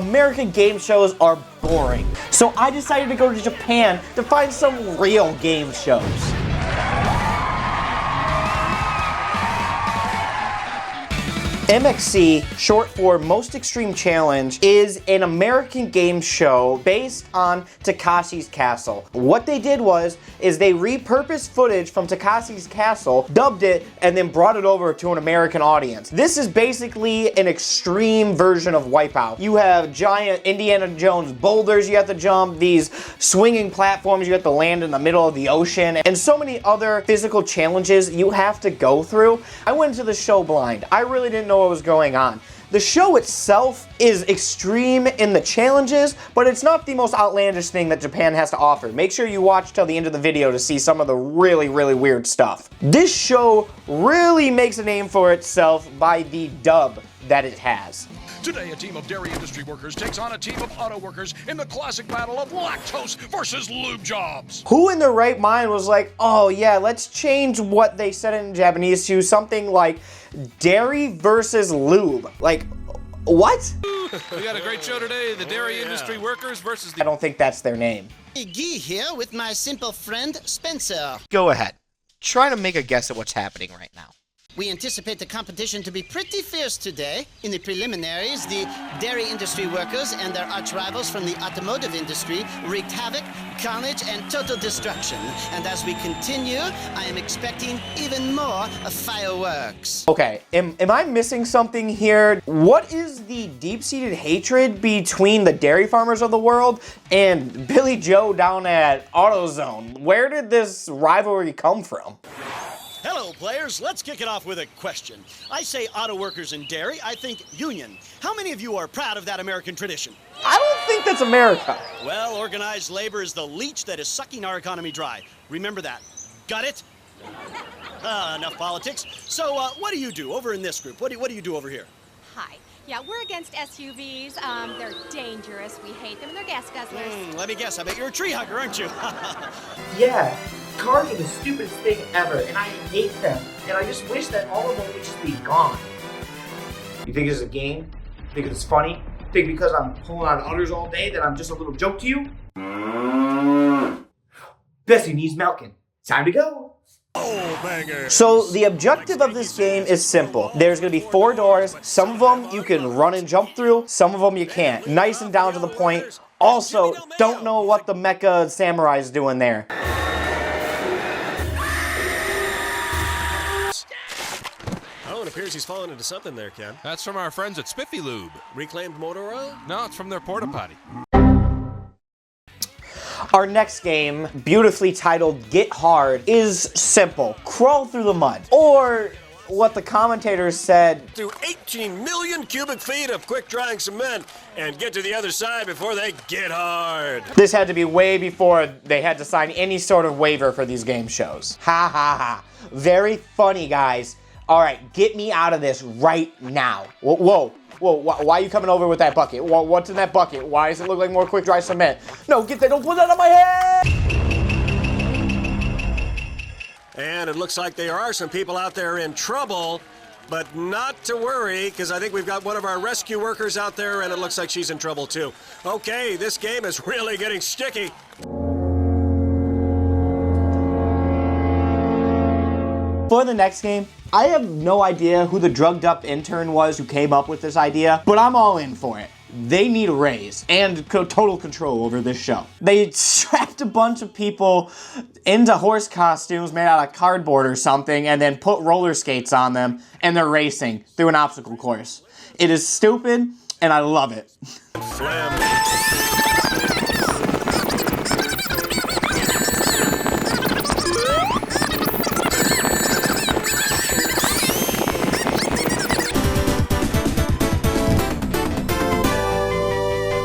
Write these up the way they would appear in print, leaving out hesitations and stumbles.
American game shows are boring. So I decided to go to Japan to find some real game shows. MXC, short for Most Extreme Challenge, is an American game show based on Takashi's Castle. What they did is they repurposed footage from Takashi's Castle, dubbed it, and then brought it over to an American audience. This is basically an extreme version of Wipeout. You have giant Indiana Jones boulders you have to jump, these swinging platforms you have to land in the middle of the ocean, and so many other physical challenges you have to go through. I went into the show blind. I really didn't know what was going on. The show itself is extreme in the challenges, but it's not the most outlandish thing that Japan has to offer. Make sure you watch till the end of the video to see some of the really, really weird stuff. This show really makes a name for itself by the dub that it has. Today, a team of dairy industry workers takes on a team of auto workers in the classic battle of lactose versus lube jobs. Who in their right mind was like, oh yeah, let's change what they said in Japanese to something like dairy versus lube? Like, what? We got a great show today, the dairy industry workers versus the... I don't think that's their name. Guy here with my simple friend, Spencer. Go ahead. Try to make a guess at what's happening right now. We anticipate the competition to be pretty fierce today. In the preliminaries, the dairy industry workers and their arch rivals from the automotive industry wreaked havoc, carnage, and total destruction. And as we continue, I am expecting even more fireworks. Okay, am I missing something here? What is the deep-seated hatred between the dairy farmers of the world and Billy Joe down at AutoZone? Where did this rivalry come from? Hello, players. Let's kick it off with a question. I say auto workers and dairy. I think union. How many of you are proud of that American tradition? I don't think that's America. Well, organized labor is the leech that is sucking our economy dry. Remember that. Got it? Enough politics. So, what do you do over in this group? What do you do over here? Hi. Yeah, we're against SUVs. They're dangerous. We hate them, and they're gas guzzlers. Let me guess. I bet you're a tree hugger, aren't you? Yeah, cars are the stupidest thing ever, and I hate them. And I just wish that all of them would just be gone. You think it's a game? You think it's funny? You think because I'm pulling on udders all day that I'm just a little joke to you? Bessie needs milking. Time to go. Oh, banger. So the objective of this game is simple. There's going to be 4 doors. Some of them you can run and jump through. Some of them you can't. Nice and down to the point. Also, don't know what the mecha samurai is doing there. Oh, it appears he's fallen into something there, Ken. That's from our friends at Spiffy Lube. Reclaimed motor oil? No, it's from their porta potty. Our next game, beautifully titled Get Hard, is simple. Crawl through the mud. Or what the commentators said, Through 18 million cubic feet of quick-drying cement and get to the other side before they get hard. this had to be way before they had to sign any sort of waiver for these game shows. Ha ha ha. Very funny, guys. All right, get me out of this right now. Whoa. Why are you coming over with that bucket? What's in that bucket? Why does it look like more quick dry cement? No, get that, don't put that on my head! And it looks like there are some people out there in trouble, but not to worry, because I think we've got one of our rescue workers out there, and it looks like she's in trouble too. Okay, this game is really getting sticky. For the next game, I have no idea who the drugged up intern was who came up with this idea, but I'm all in for it. They need a raise and total control over this show. They strapped a bunch of people into horse costumes made out of cardboard or something and then put roller skates on them and they're racing through an obstacle course. It is stupid and I love it.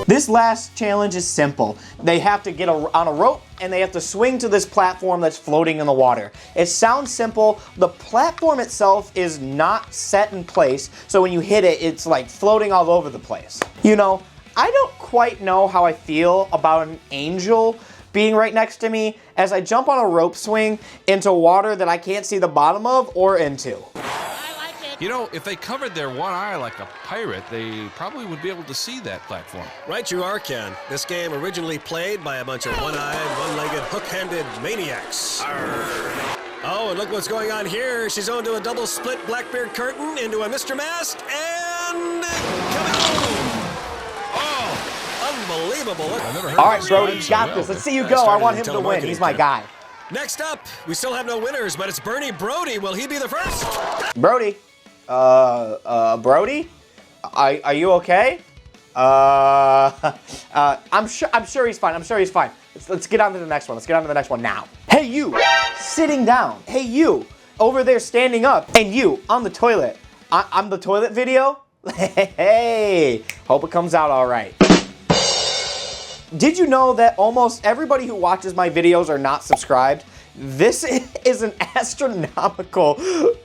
This last challenge is simple. They have to get on a rope and they have to swing to this platform that's floating in the water. It sounds simple. The platform itself is not set in place, so when you hit it, it's like floating all over the place. You know, I don't quite know how I feel about an angel being right next to me as I jump on a rope swing into water that I can't see the bottom of or into. I like it. You know, if they covered their one eye like a pirate, they probably would be able to see that platform. Right you are, Ken. This game originally played by a bunch of one-eyed, one-legged, hook-handed maniacs. Oh, and look what's going on here. She's on to a double-split Blackbeard curtain into a Mr. Mask, and... Unbelievable. All right, Brody, you got this. Let's see you go. I want him to win. He's my guy. Next up, we still have no winners, but it's Bernie Brody. Will he be the first? Brody? Brody? Are you okay? I'm sure he's fine. I'm sure he's fine. Let's get on to the next one. Let's get on to the next one now. Hey, you, sitting down. Hey, you, over there standing up. And you, on the toilet. I'm the toilet video? Hey, hope it comes out all right. Did you know that almost everybody who watches my videos are not subscribed? This is an astronomical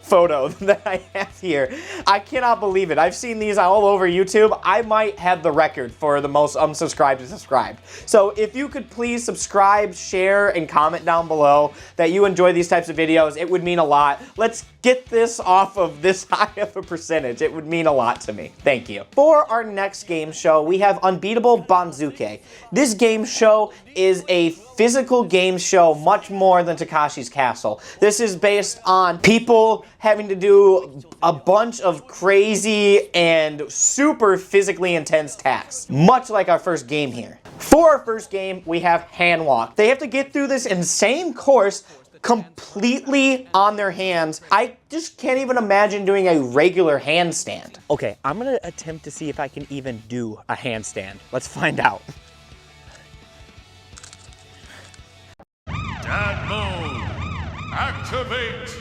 photo that I have here. I cannot believe it. I've seen these all over YouTube. I might have the record for the most unsubscribed to subscribed. So if you could please subscribe, share, and comment down below that you enjoy these types of videos, it would mean a lot. Let's get this off of this high of a percentage. It would mean a lot to me. Thank you. For our next game show, we have Unbeatable Banzuke. This game show is a physical game show much more than Takashi's Castle. This is based on people having to do a bunch of crazy and super physically intense tasks, much like our first game here. For our first game, we have Hand Walk. They have to get through this insane course completely on their hands. I just can't even imagine doing a regular handstand. Okay, I'm gonna attempt to see if I can even do a handstand. Let's find out. Dad mode. Activate.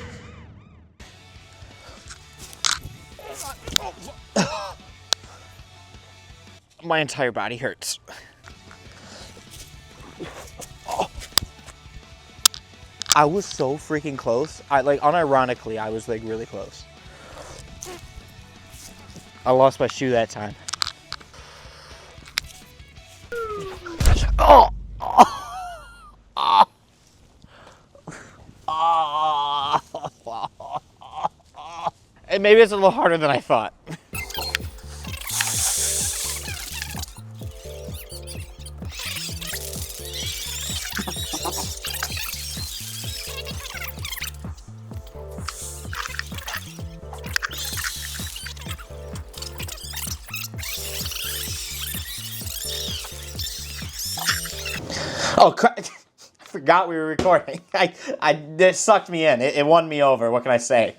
My entire body hurts. I was so freaking close. Unironically, I was like really close. I lost my shoe that time. Oh! And maybe it's a little harder than I thought. Oh, crap. I forgot we were recording. It sucked me in. It won me over. What can I say?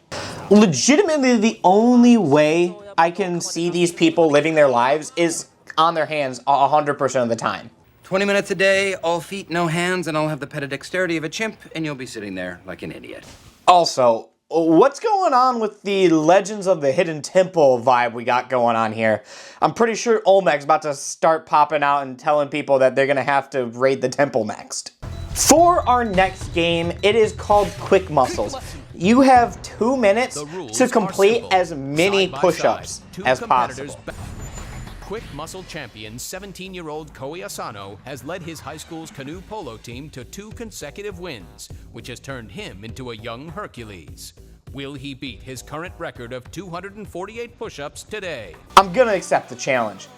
Legitimately, the only way I can see these people living their lives is on their hands 100% of the time. 20 minutes a day, all feet, no hands, and I'll have the pedidexterity of a chimp, and you'll be sitting there like an idiot. Also, what's going on with the Legends of the Hidden Temple vibe we got going on here? I'm pretty sure Olmec's about to start popping out and telling people that they're gonna have to raid the temple next. For our next game, it is called Quick Muscles. You have 2 minutes to complete as many push-ups as possible. Quick muscle champion 17-year-old Koei Asano has led his high school's canoe polo team to 2 consecutive wins, which has turned him into a young Hercules. Will he beat his current record of 248 push-ups today? I'm gonna accept the challenge.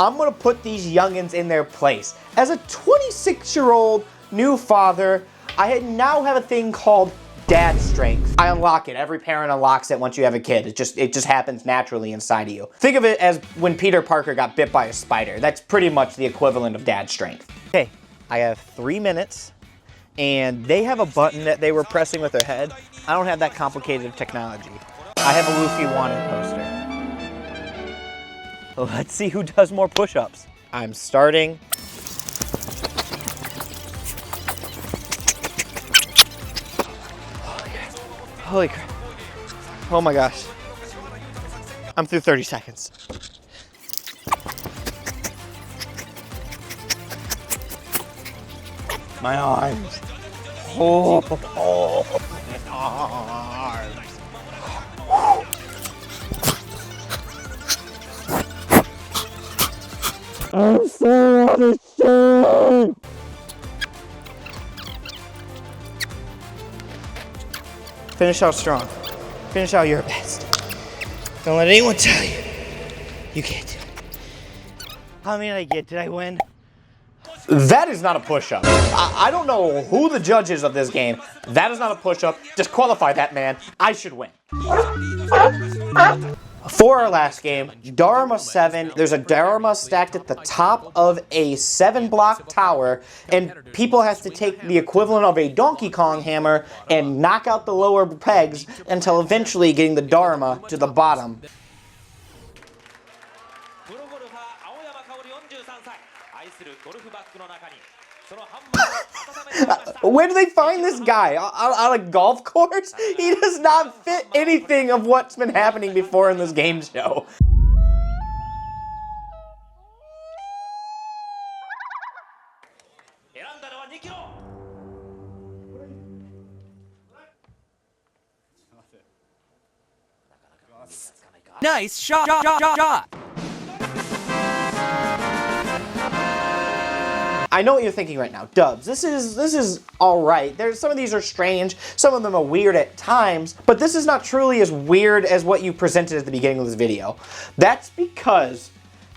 I'm gonna put these youngins in their place. As a 26-year-old new father, I now have a thing called dad strength. I unlock it. Every parent unlocks it once you have a kid. It just happens naturally inside of you. Think of it as when Peter Parker got bit by a spider. That's pretty much the equivalent of dad strength. Okay, I have 3 minutes, and they have a button that they were pressing with their head. I don't have that complicated of technology. I have a Luffy wanted poster. Let's see who does more push-ups. I'm starting. Holy crap. Oh my gosh. I'm through 30 seconds. My arms. Oh, my arms. I'm so out of shape. Finish out strong. Finish out your best. Don't let anyone tell you. You can't do it. How many did I get? Did I win? That is not a push-up. I don't know who the judge is of this game. That is not a push-up. Disqualify that man. I should win. For our last game, Dharma 7, there's a Dharma stacked at the top of a 7-block tower, and people have to take the equivalent of a Donkey Kong hammer and knock out the lower pegs until eventually getting the Dharma to the bottom. Where do they find this guy? On a golf course? He does not fit anything of what's been happening before in this game show. Nice shot. I know what you're thinking right now. Dubs, this is alright. Some of these are strange, some of them are weird at times, but this is not truly as weird as what you presented at the beginning of this video. That's because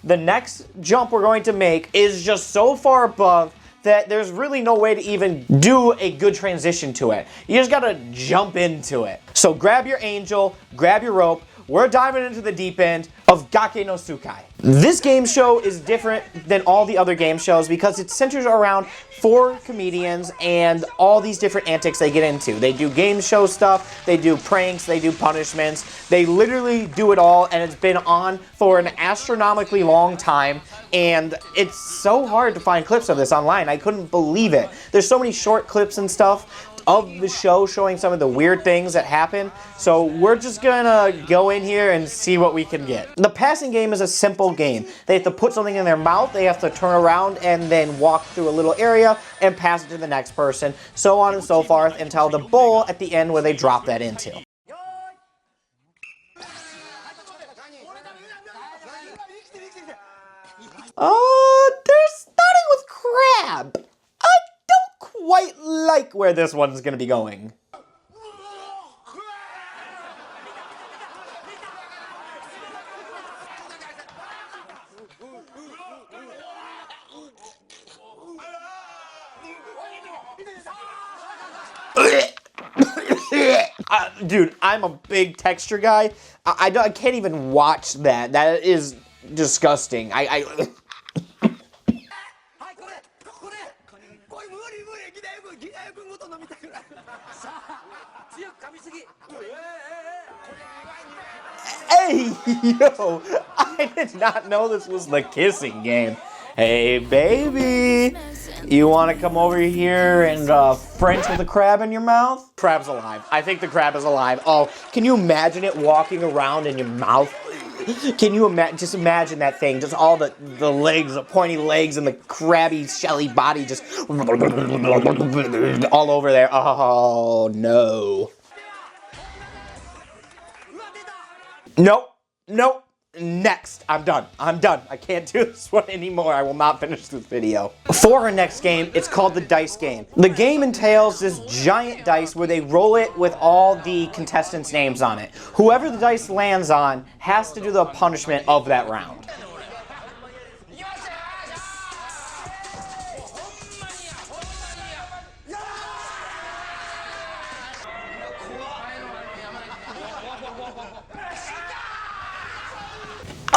the next jump we're going to make is just so far above that there's really no way to even do a good transition to it. You just gotta jump into it. So grab your angel, grab your rope, we're diving into the deep end of Gake no Tsukai. This game show is different than all the other game shows because it centers around 4 comedians and all these different antics they get into. They do game show stuff, they do pranks, they do punishments. They literally do it all, and it's been on for an astronomically long time, and it's so hard to find clips of this online. I couldn't believe it. There's so many short clips and stuff of the show showing some of the weird things that happen, so we're just gonna go in here and see what we can get. The passing game is a simple game. They have to put something in their mouth, they have to turn around and then walk through a little area and pass it to the next person, so on and so forth until the bowl at the end where they drop that into. They're starting with crab. I don't quite like where this one's gonna be going. Dude, I'm a big texture guy. I can't even watch that. That is disgusting. Hey, yo, I did not know this was the kissing game. Hey, baby, you want to come over here and French with a crab in your mouth? Crab's alive. I think the crab is alive. Oh, can you imagine it walking around in your mouth? Can you just imagine that thing? Just all the legs, the pointy legs, and the crabby, shelly body just all over there. Oh, no. Nope. Nope. Next. I'm done. I'm done. I can't do this one anymore. I will not finish this video. For our next game, it's called the dice game. The game entails this giant dice where they roll it with all the contestants' names on it. Whoever the dice lands on has to do the punishment of that round.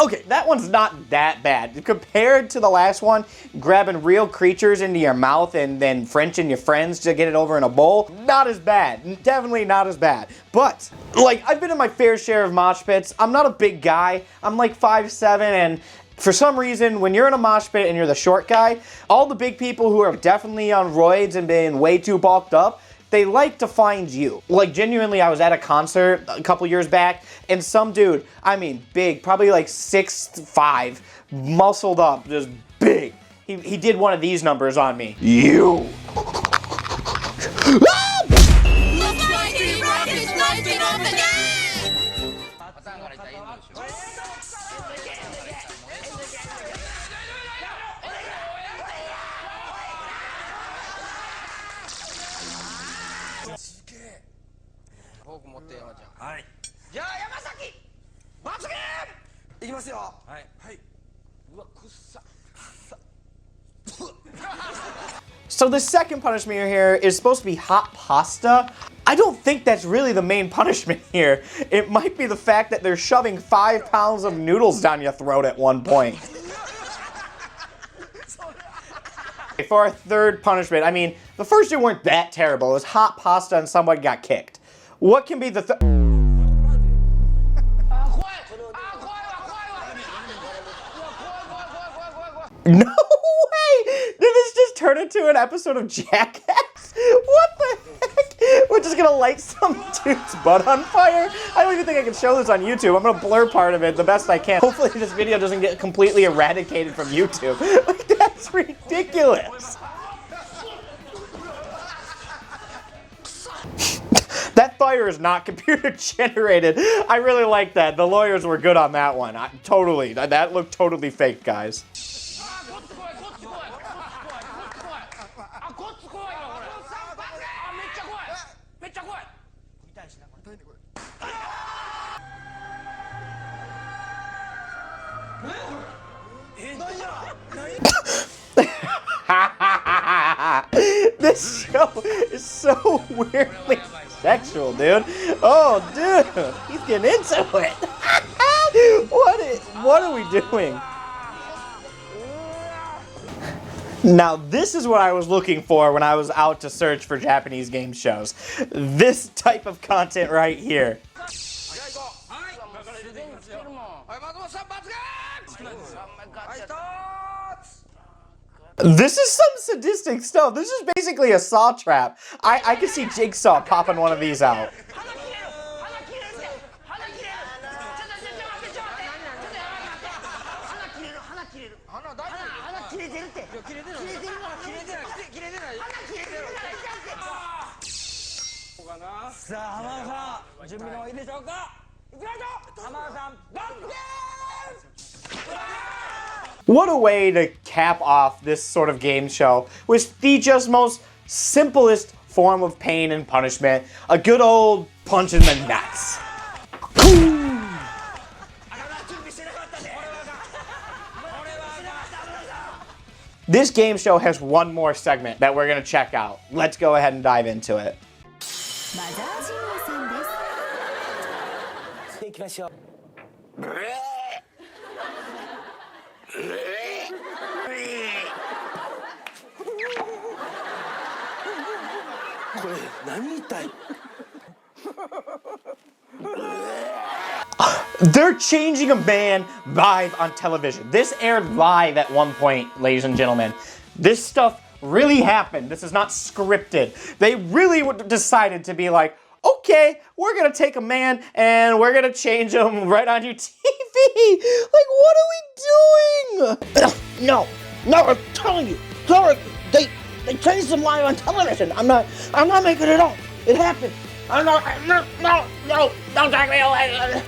Okay, that one's not that bad. Compared to the last one, grabbing real creatures into your mouth and then Frenching your friends to get it over in a bowl, not as bad. Definitely not as bad. But, like, I've been in my fair share of mosh pits. I'm not a big guy. I'm like 5'7", and for some reason, when you're in a mosh pit and you're the short guy, all the big people who are definitely on roids and been way too bulked up, they like to find you. Like, genuinely, I was at a concert a couple years back, and some dude, I mean big, probably like 6'5", muscled up, just big. He did one of these numbers on me. You. So the second punishment here is supposed to be hot pasta. I don't think that's really the main punishment here. It might be the fact that they're shoving 5 pounds of noodles down your throat at one point. For our third punishment, I mean, the first two weren't that terrible. It was hot pasta and somebody got kicked. What can be the No way! Did this just turn into an episode of Jackass? What the heck? We're just gonna light some dude's butt on fire? I don't even think I can show this on YouTube. I'm gonna blur part of it the best I can. Hopefully this video doesn't get completely eradicated from YouTube. Like, that's ridiculous. That fire is not computer generated. I really like that. The lawyers were good on that one. Totally. That looked totally fake, guys. This show is so weirdly sexual, dude. Oh, dude, he's getting into it. What are we doing? Now, this is what I was looking for when I was out to search for Japanese game shows. This type of content right here. This is some sadistic stuff. This is basically a saw trap. I can see Jigsaw popping one of these out. What a way to cap off this sort of game show with the just most simplest form of pain and punishment. A good old punch in the nuts. This game show has one more segment that we're gonna check out. Let's go ahead and dive into it. They're changing a man live on television. This aired live at one point, ladies and gentlemen. This stuff really happened. This is not scripted. They really decided to be like, okay, we're gonna take a man and we're gonna change him right on your TV. Like, what are we doing? No, I'm telling you, sorry, they changed him live on television. I'm not making it up. It happened. No, don't take me away.